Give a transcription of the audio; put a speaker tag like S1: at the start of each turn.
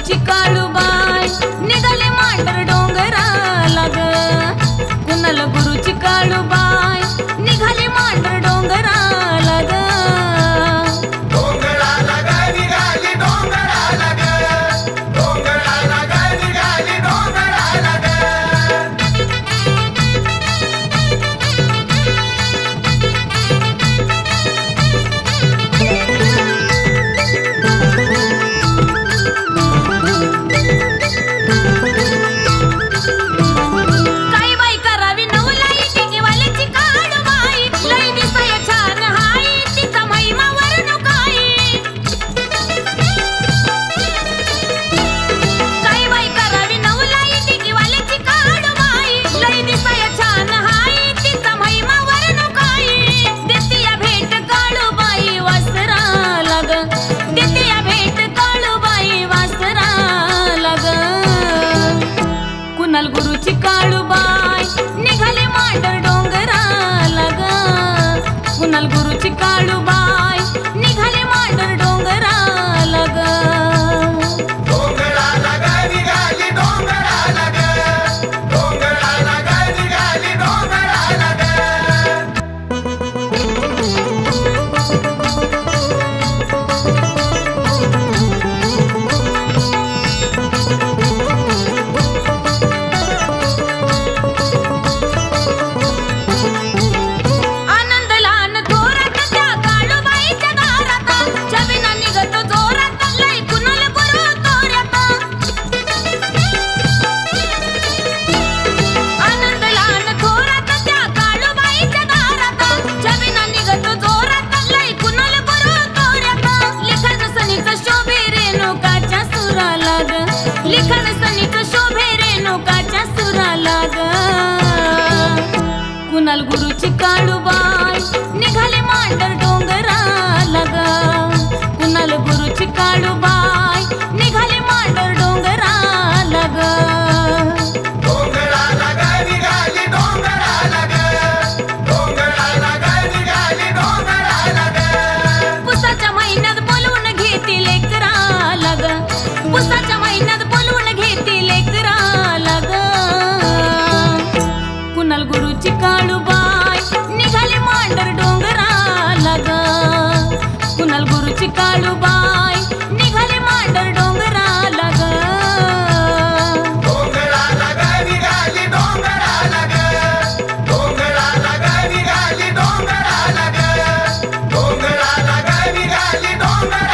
S1: गुरुची काळूबाई निघाली मांडर डोंगराला ग कुणाल गुरुची काळूबाई निघाली मांडर डोंगराला ग
S2: डोंगराला ग निघाली डोंगराला ग डोंगराला ग निघाली डोंगराला ग कुणाल गुरुची काळूबाई निघाली मांडर डोंगराला ग कुणाल गुरुची काळूबाई निघाली मांडर डोंगराला ग डोंगराला ग निघाली डोंगराला ग डोंगराला ग निघाली डोंगराला ग
S1: लिखाण सनीच शोभे रेणुकाच्या सुराला ग कुणाल गुरुची काळूबाई निघाली मांडर डोंगराला ग कुणाल गुरुची काळूबाई निघाली मांडर डोंगराला ग
S2: डोंगराला ग निघाली डोंगराला ग डोंगराला ग निघाली डोंगराला ग
S1: पुसाच्या महिन्यात बोलवून घेतील लेकराला ग पुसाच्या महिन्यात बोलवून घेतील लेकराला ग कुणाल गुरुची काळूबाई निघाली मांडर डोंगराला ग कुणाल गुरुची काळूबाई निघाली मांडर डोंगराला ग
S2: डोंगराला ग निघाली डोंगराला ग डोंगराला ग निघाली डोंगराला ग डोंगराला ग निघाली डोंगराला